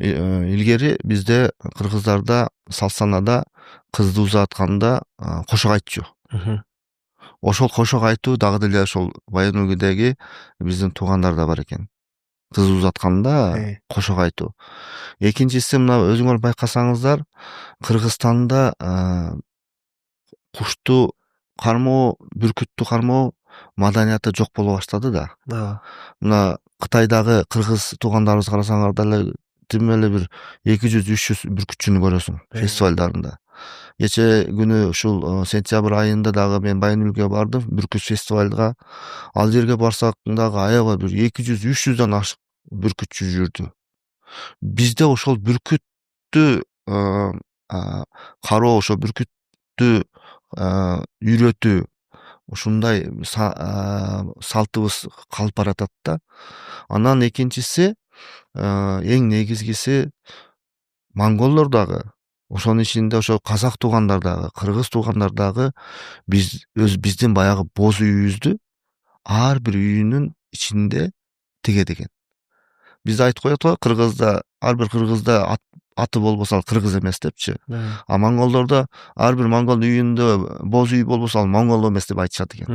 Илгери бизде кыргыздарда салсанада кызды узатканда кошок айтчу. Ошол кошок айтуу дагы деле ошол Баян өлкөдөгү биздин туугандарда бар экен. Кыз узатканда кошок айтуу. Экинчиси мына өзүңөр байкасаңыздар, Кыргызстанда кушту кармоо, бүркүттү кармоо маданияты жок боло баштады да. Мына Кытайдагы кыргыз туугандарыбызды карасаңар деле тим эле бир 200-300 бүркүтчүнү көрөсүң фестивалдарында. Кече күнү ушул сентябрь айында дагы мен Баян өлкөгө бардым, бүркүт фестивалга. Ал жерге барсак дагы аябай бир 200-300дан ашык бүркүтчү жүрдү. Бизде ошол бүркүттү кароо, ошо бүркүттү үйрөтүү ушундай салтыбыз калып баратат да. Анан экинчиси, эң негизгиси, монголдор дагы ошонун ичинде ошо казак туугандар дагы, кыргыз туугандар дагы биздин баягы боз үйүбүздү ар бир үйүнүн ичинде тигет экен. Бизде айтып коет го, кыргызда ар бир кыргызда аты болбосо ал кыргыз эмес депчи. А монголдордо ар бир монгол үйүндө боз үй болбосо ал монгол эмес деп айтышат экен.